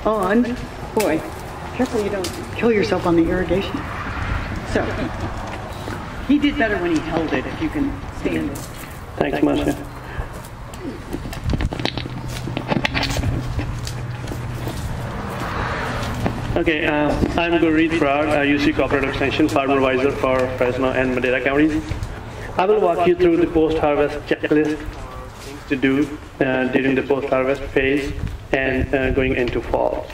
on. Boy, careful you don't kill yourself on the irrigation. So, he did better when he held it, if you can stand it. Thanks, Marcia. Okay, I'm Gurreet Prad, UC Corporate Extension Farmer Advisor for Fresno and Madera counties. I will walk you through the post-harvest checklist to do during the post-harvest phase and going into fall.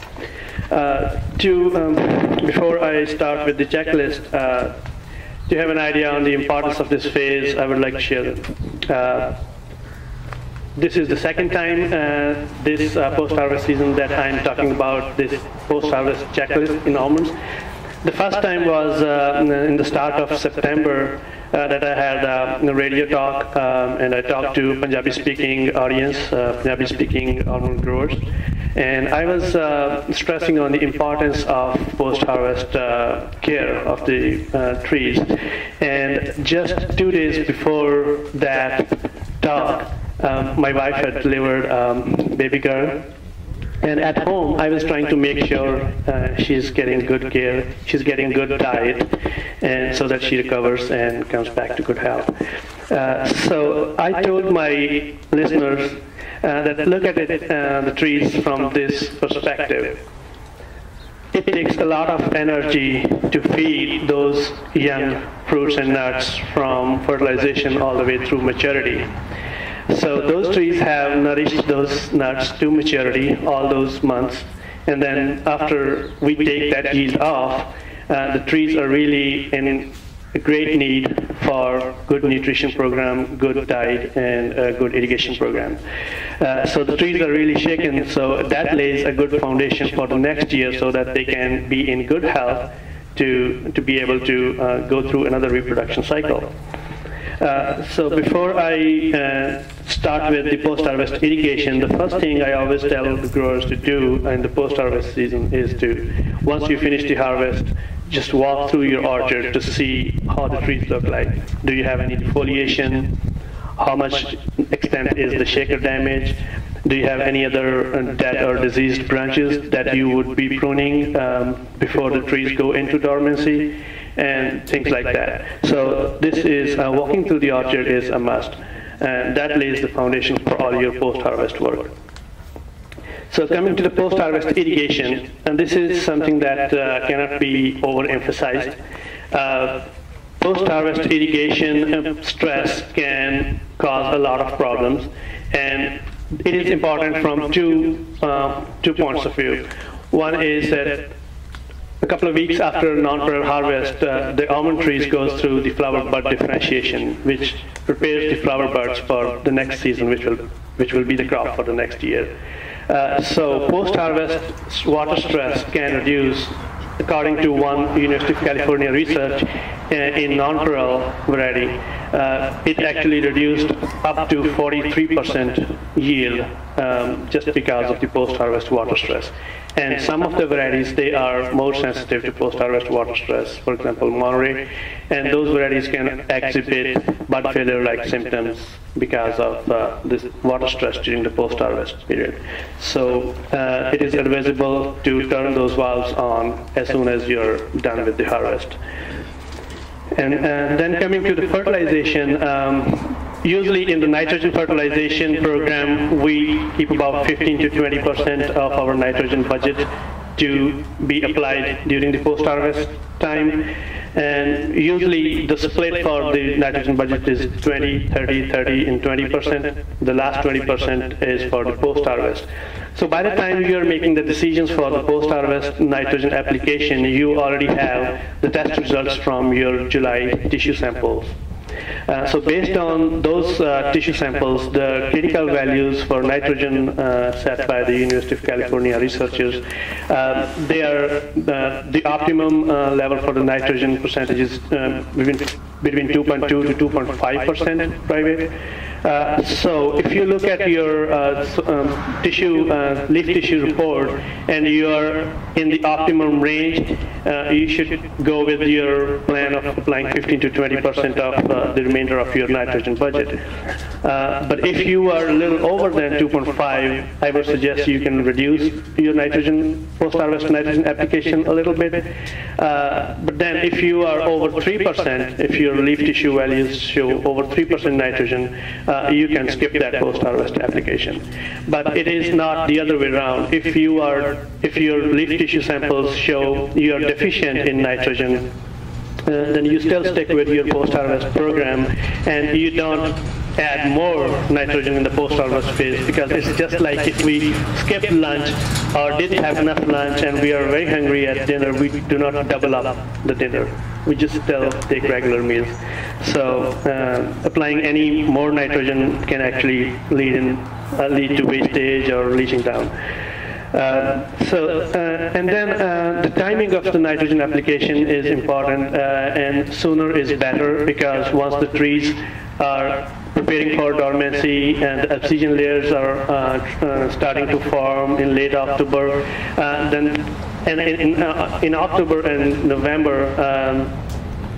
Before I start with the checklist, to have an idea on the importance of this phase, I would like to share. This is the second time this post-harvest season that I'm talking about this post-harvest checklist in almonds. The first time was in the start of September that I had a radio talk, and I talked to Punjabi-speaking audience, Punjabi-speaking almond growers. And I was stressing on the importance of post-harvest care of the trees. And just 2 days before that talk, my wife had delivered baby girl. And at home, I was trying to make sure she's getting good care, she's getting good diet, and so that she recovers and comes back to good health. So I told my listeners that look at it, the trees from this perspective. It takes a lot of energy to feed those young fruits and nuts from fertilization all the way through maturity. So those trees have nourished those nuts to maturity all those months, and then after we take that yield off, the trees are really in a great need for good nutrition program, good diet, and a good irrigation program. So the trees are really shaken, so that lays a good foundation for the next year so that they can be in good health to be able to go through another reproduction cycle. So before I start with the post-harvest irrigation, the first thing I always tell the growers to do in the post-harvest season is to, once you finish the harvest, just walk through your orchard to see how the trees look like. Do you have any defoliation? How much extent is the shaker damage? Do you have any other dead or diseased branches that you would be pruning before the trees go into dormancy? And things like that. So this is, walking through the orchard is a must. And that lays the foundation for all your post-harvest work. So coming to the post-harvest irrigation, and this is something that cannot be overemphasized. Post-harvest irrigation stress can cause a lot of problems, and it is important from two points of view. One is that a couple of weeks after non-pareil harvest, the almond trees goes through the flower bud differentiation, which prepares the flower buds for the next season, which will be the crop for the next year. So post-harvest water stress can reduce, according to one University of California research, in non-pareil variety, it actually reduced up to 43% yield just because of the post-harvest water stress. And some of the varieties, they are more sensitive to post-harvest water stress, for example, Monterey, and those varieties can exhibit bud failure-like symptoms because of this water stress during the post-harvest period. So it is advisable to turn those valves on as soon as you're done with the harvest. And then coming to the fertilization, usually in the nitrogen fertilization program, we keep about 15 to 20% of our nitrogen budget to be applied during the post-harvest time. And usually the split for the nitrogen budget is 20, 30, 30, and 20%. The last 20% is for the post-harvest. So by the time you're making the decisions for the post-harvest nitrogen application, you already have the test results from your July tissue samples. So based on those tissue samples, the critical values for nitrogen set by the University of California researchers, they are the optimum level for the nitrogen percentage is between 2.2 to 2.5% private. So if you look at your leaf tissue report and you are in the optimum range, you should go with your plan of applying 15 to 20% of the remainder of your nitrogen budget. But if you are a little over than 2.5, I would suggest you can reduce your nitrogen, post-harvest nitrogen application a little bit. But then if you are over 3%, if your leaf tissue values show over 3% nitrogen, you can skip that post-harvest application. But it is not the other way around. If your leaf tissue samples show you are deficient in nitrogen, then you still stick with your post-harvest program and you don't add more nitrogen in the post-harvest phase, because it's just like if we skipped lunch or didn't have enough lunch and we are very hungry at dinner, we do not double up the dinner. We just still take regular meals. So applying any more nitrogen can actually lead to wastage or leaching down. And then the timing of the nitrogen application is important, and sooner is better, because once the trees are preparing for dormancy and the oxygen layers are starting to form in late October, in October and November,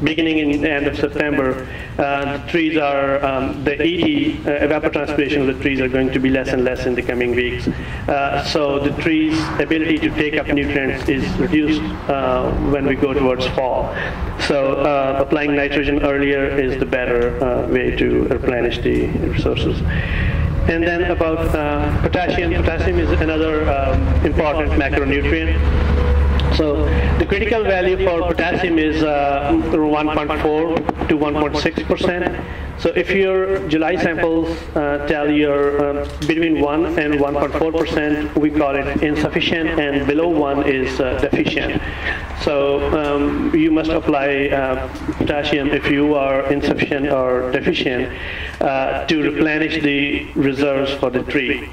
beginning in the end of September, the trees are, the ET, evapotranspiration of the trees are going to be less and less in the coming weeks. So the trees' ability to take up nutrients is reduced when we go towards fall. So applying nitrogen earlier is the better way to replenish the resources. And then about potassium. Potassium is another important macronutrient. So the critical value for potassium is 1.4 to 1.6%. So if your July samples tell you're between 1 and 1.4%, we call it insufficient, and below 1 is deficient. So you must apply potassium if you are insufficient or deficient to replenish the reserves for the tree.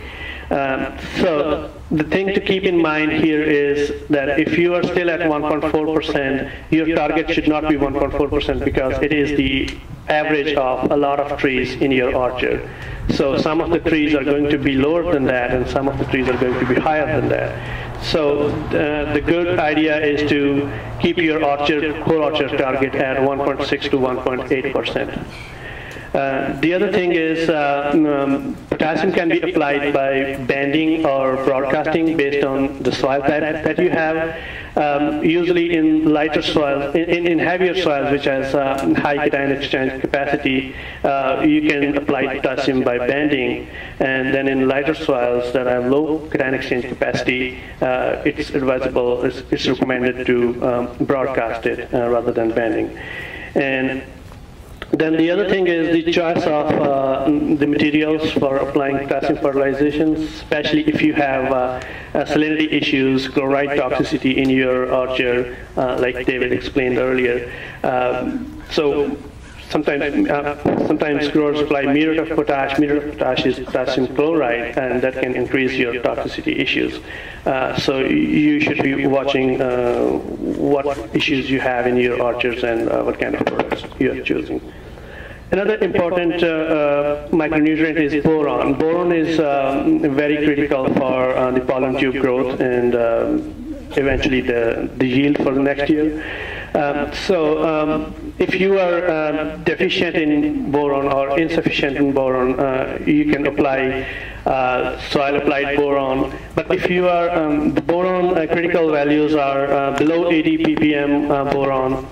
So the thing to keep in mind here is that if you are still at 1.4%, your target should not be 1.4%, because it is the average of a lot of trees in your orchard. So some of the trees are going to be lower than that, and some of the trees are going to be higher than that. So the good idea is to keep your whole orchard target at 1.6 to 1.8%. The other thing is potassium can be applied by banding or broadcasting based on the soil type that you have. Usually in lighter soils, in heavier soils which has high cation exchange capacity, you can apply potassium by banding. And then in lighter soils that have low cation exchange capacity, it's advisable, it's recommended to broadcast it rather than banding. And then the other thing is the choice of the materials for applying potassium fertilizations, especially if you have salinity issues, chloride toxicity in your orchard, like David explained earlier. So sometimes growers apply muriate of potash. Muriate of potash is potassium chloride, and that can increase your toxicity issues. So you should be watching what issues you have in your orchards and what kind of products you are choosing. Another important micronutrient is boron. Boron is very critical for the pollen tube growth and eventually the yield for the next year. So if you are deficient in boron or insufficient in boron, you can apply soil applied boron. But if you are, the boron critical values are below 80 ppm boron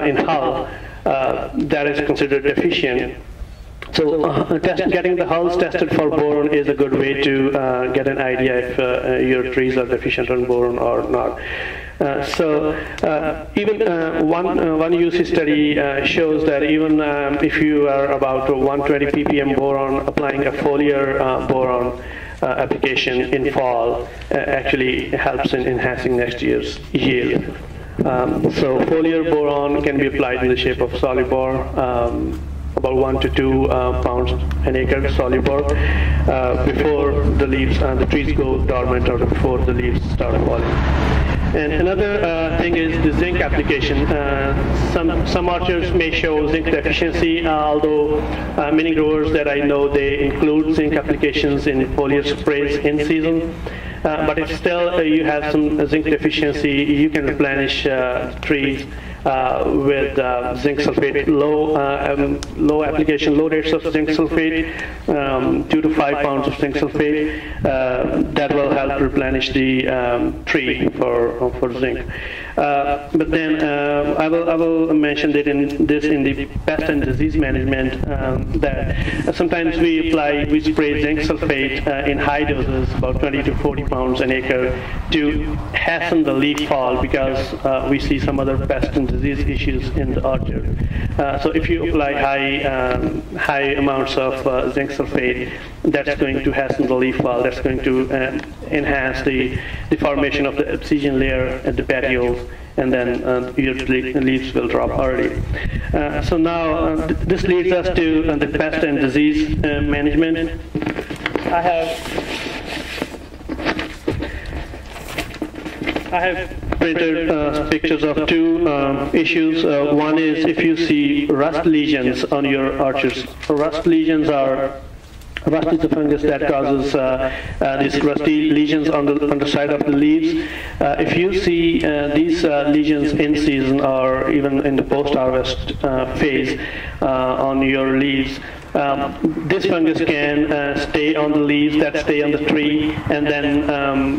in hull, that is considered deficient. So getting the hulls tested for boron is a good way to get an idea if your trees are deficient on boron or not. Even one UC study shows that even if you are about 120 ppm boron, applying a foliar boron application in fall actually helps in enhancing next year's yield. So foliar boron can be applied in the shape of Solibor, about 1 to 2 pounds an acre Solibor, before the leaves and the trees go dormant or before the leaves start falling. And another thing is the zinc application. Some orchards may show zinc deficiency, although many growers that I know, they include zinc applications in foliar sprays in season. But if still you have some zinc deficiency, you can replenish trees with zinc sulfate, low application, low rates of zinc sulfate, 2 to 5 pounds of zinc sulfate. That will help replenish the tree for zinc. But then I will mention that in the pest and disease management, that sometimes we spray zinc sulfate in high doses, about 20 to 40 pounds an acre, to hasten the leaf fall, because we see some other pest and disease issues in the orchard. So if you apply high amounts of zinc sulfate, that's going to hasten the leaf fall. That's going to enhance the formation of the abscission layer at the petioles, and then your leaves will drop early. So now this leads us to the pest and disease management. I have printed pictures of two issues. One is if you see rust lesions on your orchards. Rust lesions are Rust is a fungus that causes these rusty lesions on the underside of the leaves. If you see these lesions in season or even in the post-harvest phase on your leaves, this fungus can stay on the leaves that stay on the tree and then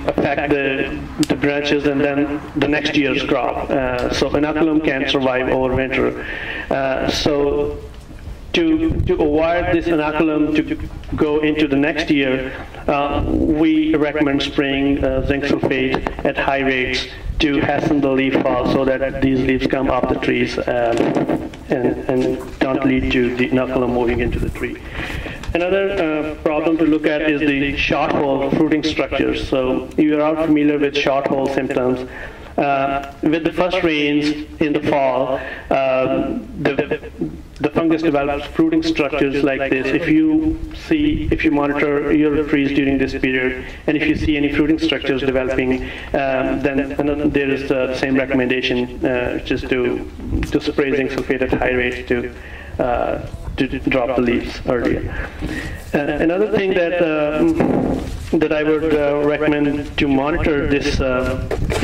affect the branches and then the next year's crop. So inoculum can survive over winter. So to avoid this inoculum to go into the next year, we recommend spraying zinc sulfate at high rates to hasten the leaf fall so that these leaves come off the trees and don't lead to the inoculum moving into the tree. Another problem to look at is the short hole fruiting structures. So you are all familiar with short hole symptoms. With the first rains in the fall, the fungus develops fruiting structures like this. If you monitor your trees during this period, and if you see any fruiting structures developing, then there is the same recommendation, just to spray zinc sulfate at high rates to drop the leaves earlier. Another thing that I would recommend to monitor this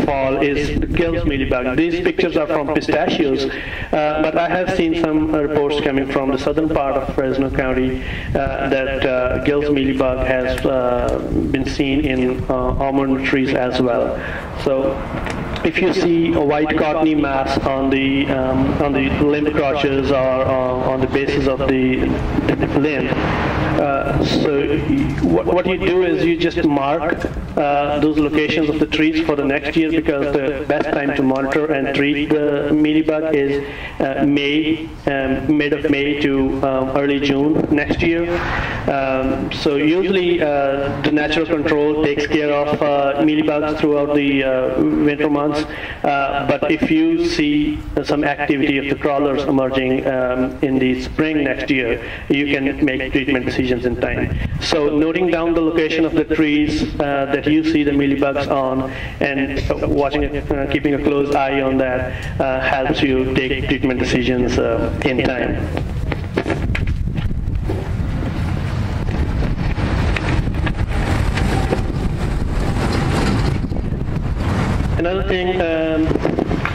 fall is Gill's mealybug. These pictures are from pistachios, but I have seen some reports coming from the southern part of Fresno County that Gill's mealybug has been seen in almond trees as well. So if you see a white cottony mass on the limb crotches or on the bases of the limb, so what you do is you just mark those locations of the trees for the next year, because the best time to monitor and treat the mealybug is mid of May to early June next year. So usually the natural control takes care of mealybugs throughout the winter months, but if you see some activity of the crawlers emerging in the spring next year, you can make treatment decisions in time. So noting down the location of the trees that you see the mealybugs on and keeping a close eye on that helps you take treatment decisions in time. Another thing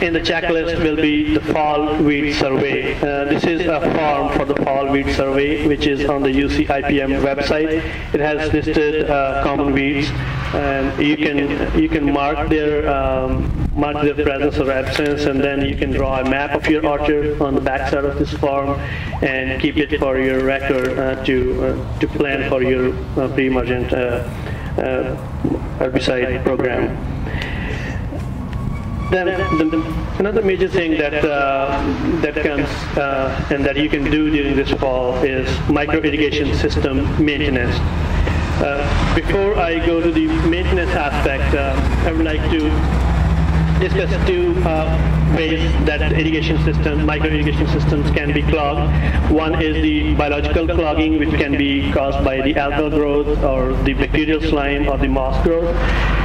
in the checklist will be the fall weed survey. This is a form for the fall weed survey, which is on the UC IPM website. It has listed common weeds, and you can mark their presence or absence, and then you can draw a map of your orchard on the back side of this form and keep it for your record to plan for your pre-emergent herbicide program. Then another major thing that comes and that you can do during this fall is micro irrigation system maintenance. Before I go to the maintenance aspect, I would like to discuss two ways that micro irrigation systems can be clogged. One is the biological clogging, which can be caused by the algal growth or the bacterial slime or the moss growth.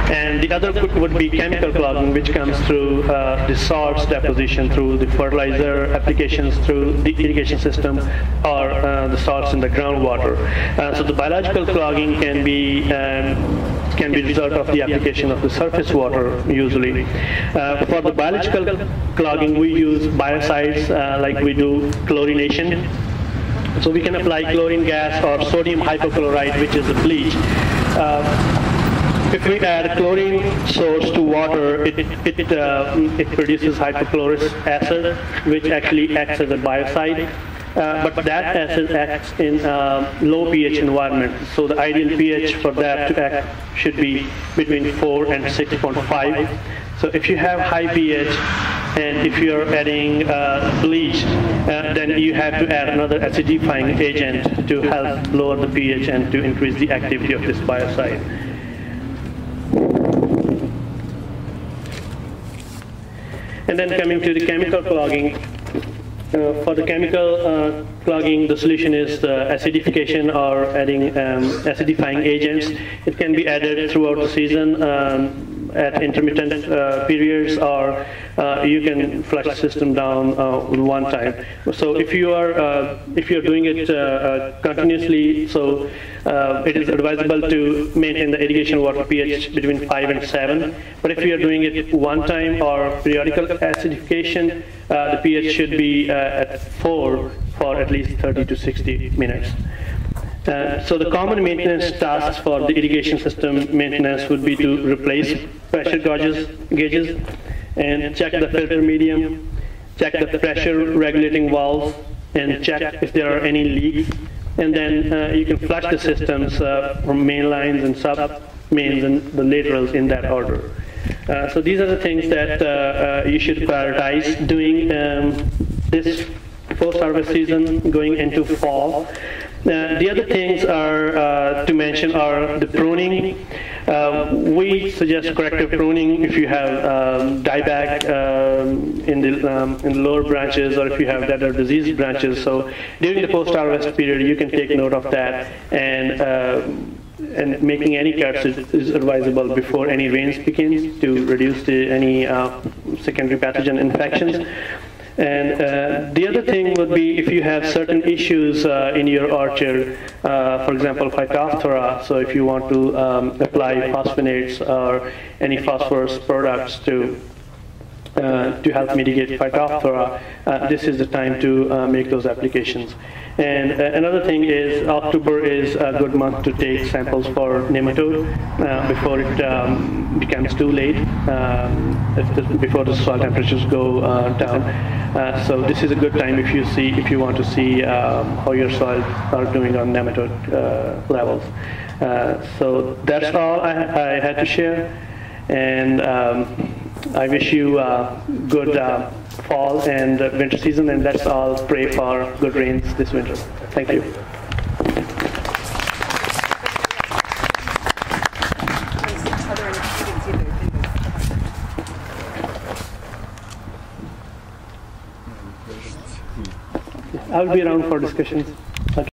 And the other would be chemical clogging, which comes through the salts deposition through the fertilizer applications through the irrigation system, or the salts in the groundwater. So the biological clogging can be the result of the application of the surface water usually. For the biological clogging, we use biocides like we do chlorination. So we can apply chlorine gas or sodium hypochlorite, which is a bleach. If we add chlorine source to water, it produces hypochlorous acid, which actually acts as a biocide. But that acid acts in low pH environment. So the ideal pH for that to act should be between 4 and 6.5. So if you have high pH, and if you're adding bleach, then you have to add another acidifying agent to help lower the pH and to increase the activity of this biocide. And then coming to the chemical clogging, for the chemical clogging, the solution is acidification or adding acidifying agents. It can be added throughout the season at intermittent periods, or you can flush the system down one time. So if you're doing it continuously, so it is advisable to maintain the irrigation water pH between 5 and 7. But if you are doing it one time or periodical acidification, the pH should be at 4 for at least 30 to 60 minutes. So the common maintenance tasks for the irrigation system maintenance would be to replace pressure gauges and check the filter medium, check the pressure regulating valves, and check if there are any leaks. And then you can flush the systems from main lines and sub mains and the laterals in that order. So these are the things that you should prioritize doing this post-harvest season going into fall. The other things are to mention are the pruning. We suggest corrective pruning if you have dieback in the lower branches, or if you have dead or diseased branches. So during the post-harvest period, you can take note of that, and making any cuts is advisable before any rains begins to reduce any secondary pathogen infections. And the other thing would be if you have certain issues in your orchard, for example, Phytophthora. So if you want to apply phosphonates or any phosphorus products to help mitigate Phytophthora, this is the time to make those applications. And another thing is October is a good month to take samples for nematode before it becomes too late, before the soil temperatures go down. So this is a good time if you want to see how your soils are doing on nematode levels. So that's all I had to share, and I wish you a good fall and winter season, and let's all pray for good rains this winter. Thank you. I'll be around for discussions.